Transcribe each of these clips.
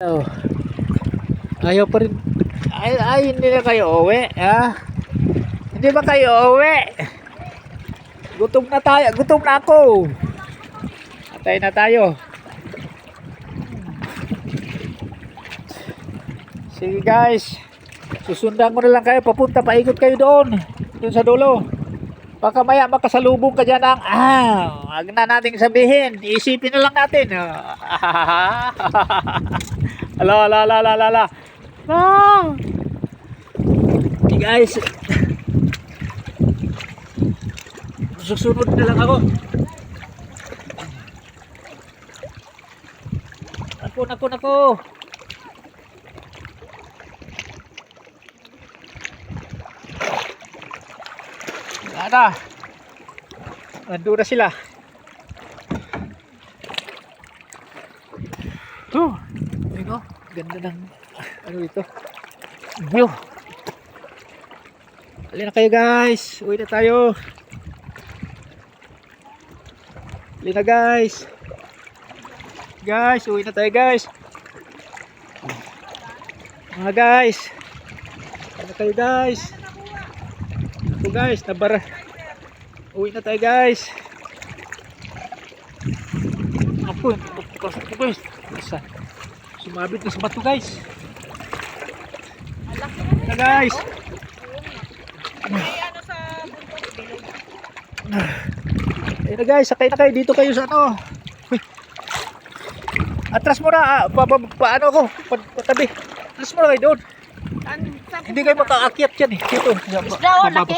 Oh, ayaw pa rin. Ay, hindi na kayo uwi, ha? Hindi ba kayo uwi? Gutom na tayo, gutom na ako. Atay na tayo. Sige guys, susundan ko na lang kayo, papunta, paikot kayo doon sa dulo. Baka maya makasalubong ka dyan ng wag na nating sabihin, isipin na lang natin. Ala. Hey guys, susunod na lang ako. Nako. Ada. Nandun na sila. Ayun, ganda ng ano dito. View. Halina kayo guys. Uwi na tayo. Halina guys. Uwi na tayo guys. Mga guys. Halina kayo guys. Ako guys, nabara. Uwi na tayo guys. Ako guys. Sumabit na sa bato guys. Na guys. Ayun na guys, sakay na kayo. Dito kayo sa ano. Atras mo na. Paano ko? Patabi. Atras mo na kayo doon. Hindi kayo makaakyat yan eh. Dito. Isda o, laki?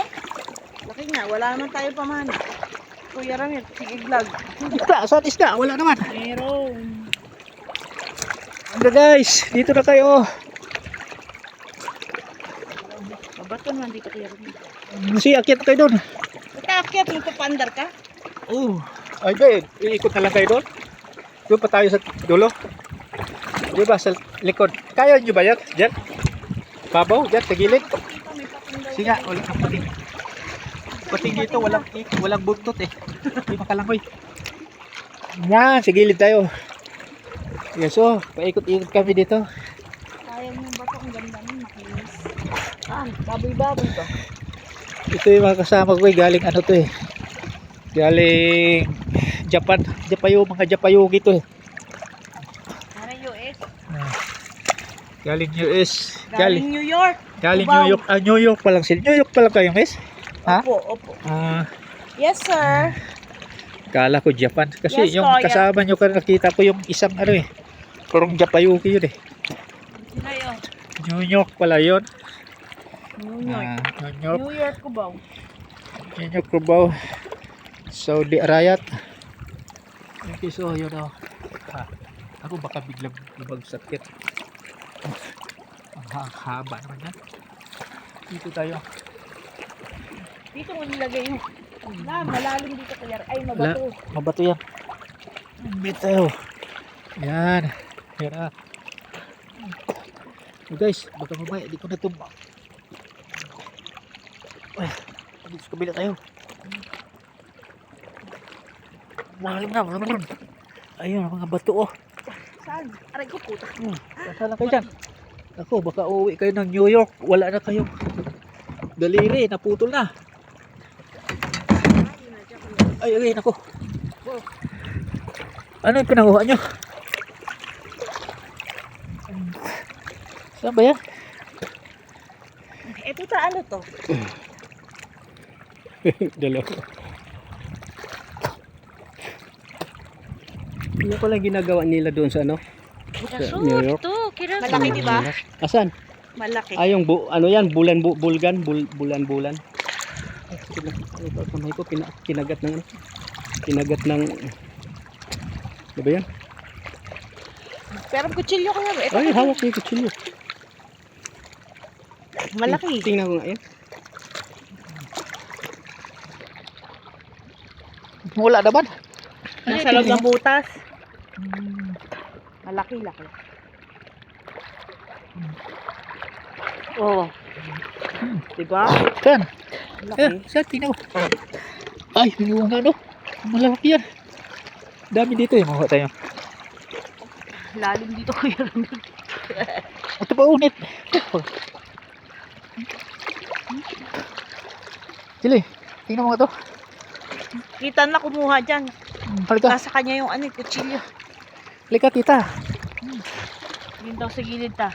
Laki nga, wala naman tayo pamana. Kuya Ramil, sige vlog. Isda, saan isda? Wala naman. Meron. Ano guys, dito na kayo. Mabato naman dito Kuya Ramil. Sige, akyat kayo doon. Ikakyat, magpapandar ka? Ay guys, iikot na lang kayo doon. Doon pa tayo sa dulo. Di ba sa likod? Kaya nyo ba yan? Diyan? Babaw, diyan, sa gilid. Sige nga, wala kang pating. Pating dito, walang buntot eh. Hindi makalangoy. Yan, sa gilid tayo. Yes, so, paikot-ikot kami dito. Kaya mo ba ito? Ang ganda nun, makinis. Baboy-baboy ba? Ito yung mga kasama ko eh, galing ano to eh. Galing Japan, mga Japayugi to eh. US. Galing US. Galing New York. Galing New York. New York pa lang sila. New York pa lang kayo, miss? Ha? Opo. Yes, sir. Kala ko Japan. Kasi Yes, yung kuya. kasama nyo, nakita ko yung isang ano eh. Parang Japayugi yun eh. Sila yun. New York pala yun. New York. New York. New York ko ba? New York Cubao. Saudi Arayat. Okay, so yun o. Ako baka biglang bumagsak yan. Ang haba naman yan. Dito tayo. Dito mo nilagay yung malalim dito Kuya. Ay, mabato. Mabato yan. Bitaw. Yan. Yan na. So guys, baka mamaya di ko na tumba. Ay, dito sa kabila tayo. Malalim na. Ayun, mga bato oh. Saan? Aray ko puta. Saan kayo dyan? Ako, baka uuwi kayo ng New York. Wala na kayong daliri. Naputol na. Ay, nako. Ano yung pinanguha nyo? Saan ba yan? Ito sa ano to? Dalawa. Ano pala ginagawa nila doon sa ano? Sa New York? Malaki, di ba? Asan? Malaki. Ay, yung ano yan? Bulan. Kamay ko, kinagat ng ano? Kinagat ng... Ano ba yan? Pero kutsilyo ko yan. Ay, hawak yung kutsilyo. Malaki. Tingnan ko nga yan. Wala naman. Nasa loob ng butas. Malaki. Oh. Diba? Saan? Malaki. Saan? Tingnan mo. Ay, yung ano. Malaki yan. Dami dito eh. Makuha tayo. lalim dito Kuya Ramil. Ito pa unit. Chili, tingnan mo nga to. Kita na kumuha dyan. Halika, Nasa kanya yung kutsilyo. halika tita. Yun daw sa gilid ta.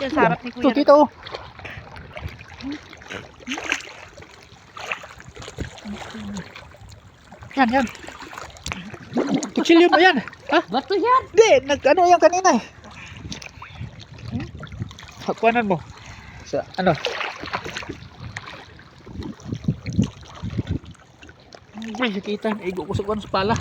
Yan sa harap ni Ito, Kuya Ramil. tita oh. Yan, yan. Kutsilyo mo yan. Ha? Bato yan. Hindi, nag-ano yan kanina eh. Hakuanan mo. Sa, ano? Ay, kita. Igo ko sa kuwan sa pala.